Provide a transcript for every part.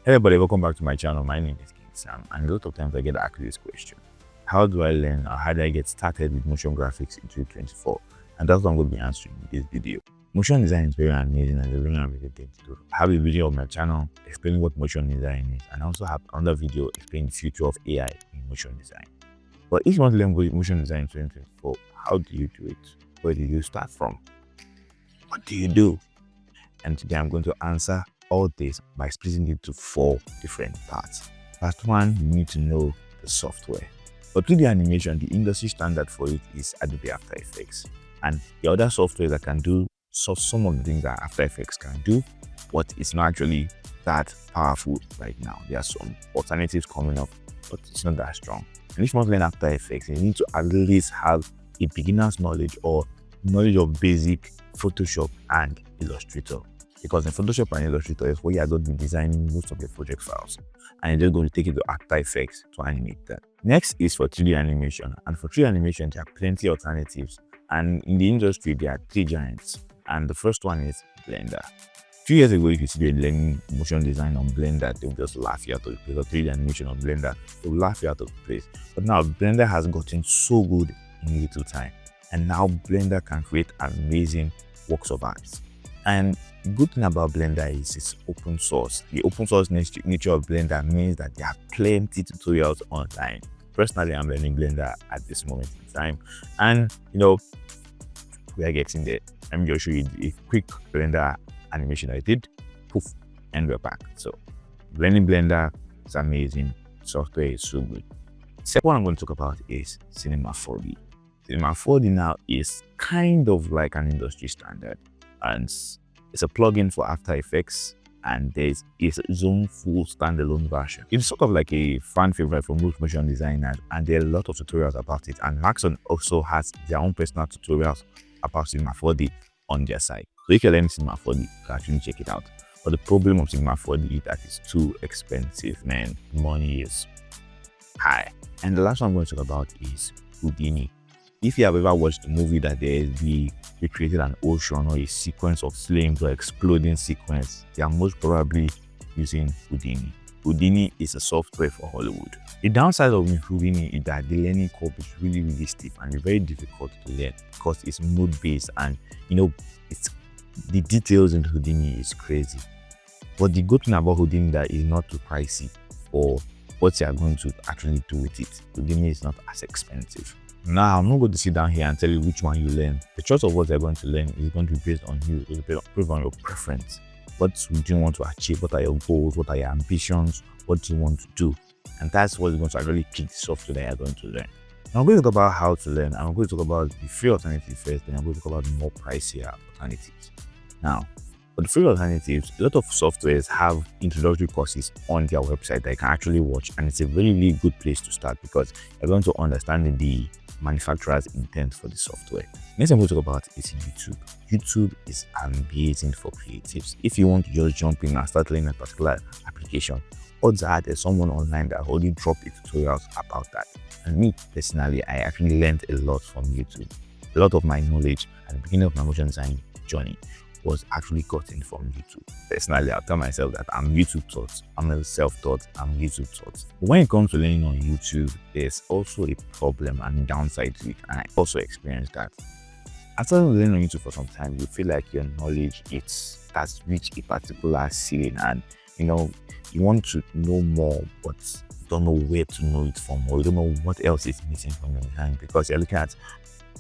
Hey everybody, welcome back to my channel. My name is King Sam, and a lot of times I get asked this question: how do I learn, or how do I get started with motion graphics in 2024? And that's what I'm going to be answering in this video. Motion design is very amazing and a very amazing thing to do. I have a video on my channel explaining what motion design is, and I also have another video explaining the future of AI in motion design. But if you want to learn motion design in 2024, how do you do it? Where do you start from? What do you do? And today I'm going to answer all this by splitting it into 4 different parts. Part 1, you need to know the software. For 3D animation, the industry standard for it is Adobe After Effects. And the other software that can do some of the things that After Effects can do, but it's not actually that powerful right now. There are some alternatives coming up, but it's not that strong. And if you want to learn After Effects, you need to at least have a beginner's knowledge or knowledge of basic Photoshop and Illustrator. Because in Photoshop and Illustrator is where you are going to be designing most of your project files, and you're just going to take it to After Effects to animate that. Next is for 3D animation, and for 3D animation there are plenty of alternatives, and in the industry there are 3 giants, and the first one is Blender. 2 years ago, if you see you learning motion design on Blender, they'll just laugh you out of the place, or 3D animation on Blender, they'll laugh you out of the place. But now Blender has gotten so good in little time, and now Blender can create amazing works of art. And the good thing about Blender is it's open source. The open source nature of Blender means that there are plenty of tutorials online. Personally, I'm learning Blender at this moment in time, and we are getting there. Let me just show you a quick Blender animation I did. Poof, and we're back. So learning Blender is amazing. Software is so good. Second one I'm going to talk about is Cinema 4D. Cinema 4D now is kind of like an industry standard, and it's a plugin for After Effects, and there's its own full standalone version. It's sort of like a fan favorite for most motion designers, and there are a lot of tutorials about it. And Maxon also has their own personal tutorials about Cinema 4D on their site. So if you're learning Cinema 4D, you can actually check it out. But the problem of Cinema 4D is that it's too expensive, man. Money is high. And the last one I'm going to talk about is Houdini. If you have ever watched a movie that they created an ocean or a sequence of flames or exploding sequence, they are most probably using Houdini. Houdini is a software for Hollywood. The downside of Houdini is that the learning curve is really steep and it's very difficult to learn because it's node-based, and it's the details in Houdini is crazy. But the good thing about Houdini is that it's not too pricey for what you are going to actually do with it. Houdini is not as expensive. Now, I'm not going to sit down here and tell you which one you learn. The choice of what you're going to learn is going to be based on you. It will be based on your preference. What do you want to achieve? What are your goals? What are your ambitions? What do you want to do? And that's what is going to actually pick the software that you're going to learn. Now, I'm going to talk about how to learn. I'm going to talk about the free alternative first, then I'm going to talk about the more pricier alternatives. Now, for the free alternatives, a lot of softwares have introductory courses on their website that you can actually watch, and it's a really good place to start because you're going to understand the manufacturer's intent for the software. Next I'm going to talk about is YouTube. YouTube is amazing for creatives. If you want to just jump in and start learning a particular application, odds are there's someone online that already dropped tutorials about that. And me personally, I actually learned a lot from YouTube. A lot of my knowledge at the beginning of my motion design journey was actually gotten from YouTube. Personally, I'll tell myself that I'm YouTube taught. I'm a self-taught. I'm YouTube taught. But when it comes to learning on YouTube, there's also a problem and downside to it, and I also experienced that. After learning on YouTube for some time, you feel like your knowledge has reached a particular ceiling, and you want to know more, but you don't know where to know it from, or you don't know what else is missing from your design, because you're looking at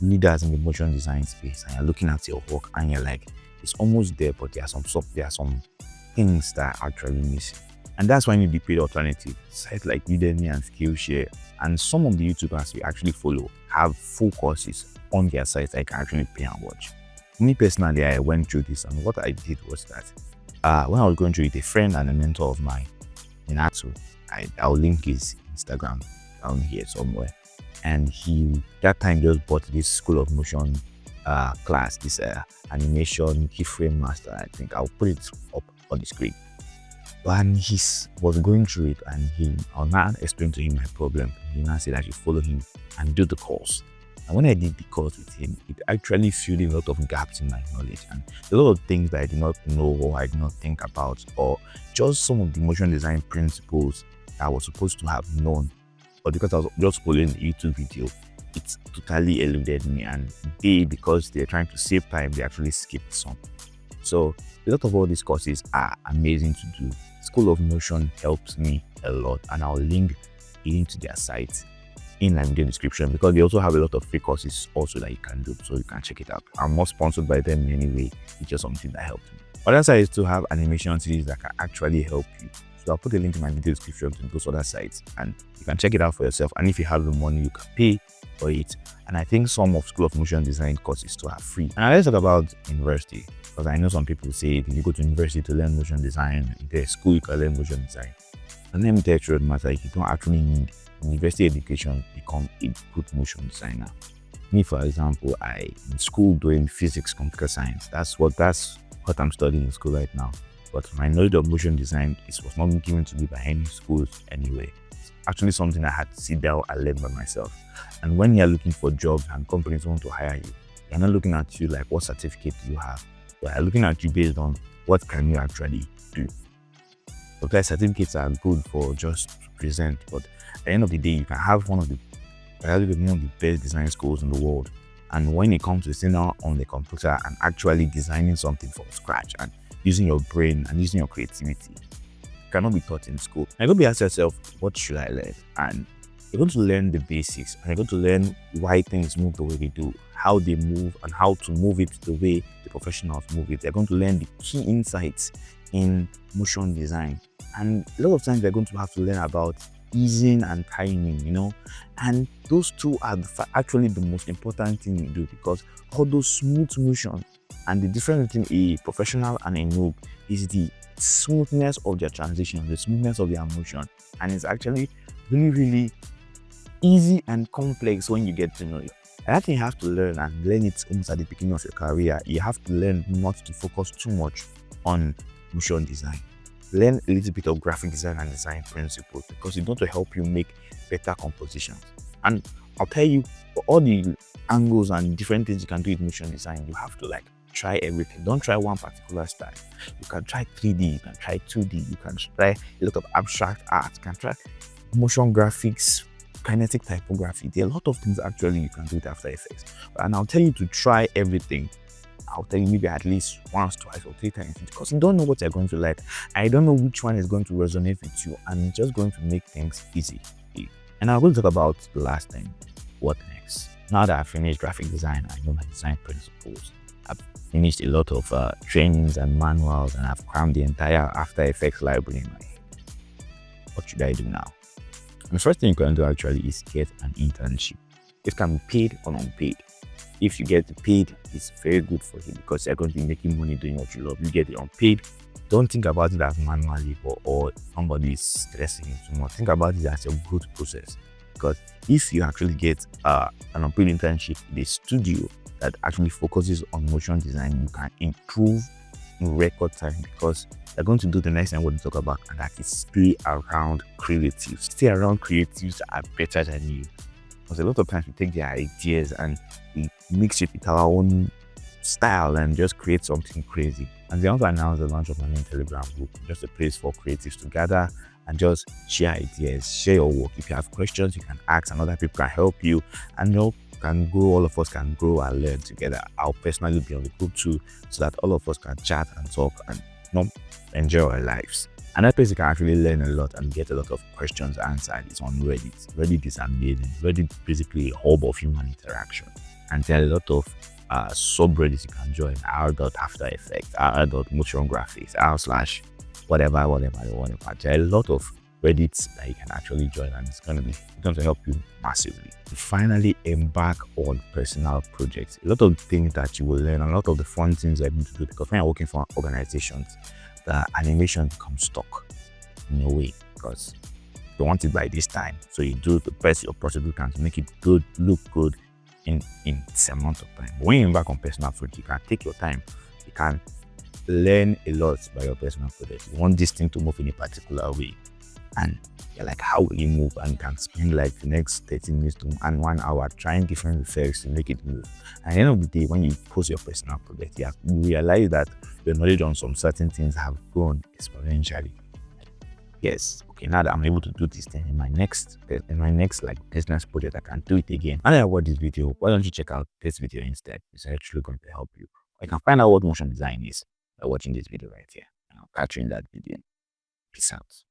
leaders in the motion design space and you're looking at your work and you're like, it's almost there, but there are some things that are actually missing. And that's why you need the paid alternative. Sites like Udemy and Skillshare, and some of the YouTubers we actually follow have full courses on their sites I can actually pay and watch. Me personally, I went through this, and what I did was that when I was going through it, a friend and a mentor of mine, I'll link his Instagram down here somewhere, and he that time just bought this School of Motion class, this animation keyframe master. I think I'll put it up on the screen. And he was going through it, and I'll now explain to him my problem. He now said I should follow him and do the course. And when I did the course with him, it actually filled in a lot of gaps in my knowledge and a lot of things that I did not know or I did not think about, or just some of the motion design principles that I was supposed to have known. But because I was just following the YouTube video, it totally eluded me. And because they're trying to save time, they actually skipped some. So a lot of all these courses are amazing to do. School of Motion helps me a lot, and I'll link into their site in the video description, because they also have a lot of free courses also that you can do, so you can check it out. I'm not sponsored by them in any way, it's just something that helped me. Other side is to have animation series that can actually help you. So I'll put a link in my video description to those other sites and you can check it out for yourself. And if you have the money, you can pay for it. And I think some of School of Motion Design courses too are free. And let's talk about university, because I know some people say if you go to university to learn motion design, if there's school you can learn motion design. And let me tell you the truth matter, you don't actually need university education to become a good motion designer. Me, for example, I in school doing physics, computer science. That's what I'm studying in school right now. But my knowledge of motion design was not given to me by any schools anyway. It's actually something I had to sit down and learn by myself. And when you're looking for jobs and companies want to hire you, they're not looking at you like what certificate do you have. They're looking at you based on what can you actually do. Because certificates are good for just to present, but at the end of the day, you can have one of the best design schools in the world. And when it comes to sitting down on the computer and actually designing something from scratch and using your brain and using your creativity, it cannot be taught in school. And you're going to ask yourself, what should I learn? And you're going to learn the basics, and you're going to learn why things move the way they do, how they move, and how to move it the way the professionals move it. They're going to learn the key insights in motion design. And a lot of times they're going to have to learn about easing and timing, and those two are actually the most important thing you do, because all those smooth motion, and the difference between a professional and a noob is the smoothness of their transition, the smoothness of their motion. And it's actually really, really easy and complex when you get to know it. And I think you have to learn it almost at the beginning of your career. You have to learn not to focus too much on motion design. Learn a little bit of graphic design and design principles, because it's going to help you make better compositions. And I'll tell you, for all the angles and different things you can do with motion design, you have to try everything. Don't try one particular style. You can try 3D, you can try 2D, you can try a lot of abstract art, you can try motion graphics, kinetic typography. There are a lot of things actually you can do with After Effects. And I'll tell you to try everything. I'll tell you maybe at least once, twice, or 3 times, because you don't know what you're going to like. I don't know which one is going to resonate with you, and it's just going to make things easy. And I'm going to talk about the last thing, what next. Now that I've finished graphic design, I know my design principles. I've finished a lot of trainings and manuals, and I've crammed the entire After Effects library in my head. What should I do now? And the first thing you can do actually is get an internship. It can be paid or unpaid. If you get the paid, it's very good for you, because you're going to be making money doing what you love. You get the unpaid, don't think about it as manual labor or somebody is stressing you too much. Think about it as a good process, because if you actually get an unpaid internship in a studio that actually focuses on motion design, you can improve in record time, because they're going to do the next thing I want to talk about, and that is stay around creatives. Stay around creatives that are better than you. Because a lot of times we take their ideas and we mix it with our own style and just create something crazy. And they also announced the launch of my new Telegram group, just a place for creatives to gather and just share ideas, share your work. If you have questions, you can ask, and other people can help you. And can grow, all of us can grow and learn together. I'll personally be on the group too, so that all of us can chat and talk and enjoy our lives. Another place you can actually learn a lot and get a lot of questions answered is on Reddit. Reddit is amazing. Reddit is basically a hub of human interaction. And there are a lot of subreddits you can join. r.After Effects, r.Motion Graphics, r/whatever you want to. There are a lot of Reddits that you can actually join, and it's going to help you massively. Finally, embark on personal projects. A lot of things that you will learn, a lot of the fun things you're going to do, because when you're working for organizations, the animation becomes stuck in a way, because you want it by this time. So you do the best you possibly can to make it good, look good in this amount of time. But when you embark on personal project, you can take your time. You can learn a lot by your personal project. You want this thing to move in a particular way, and You're like, how will you move? And you can spend like the next 30 minutes to and 1 hour trying different effects to make it move. And at the end of the day, when you post your personal project, you realize that your knowledge on some certain things have grown exponentially. Yes, okay, now that I'm able to do this thing in my next like business project, I can do it again. And I watch this video, why don't you check out this video instead? It's actually going to help you. You can find out what motion design is by watching this video right here. And I'll catch you in that video. Peace out.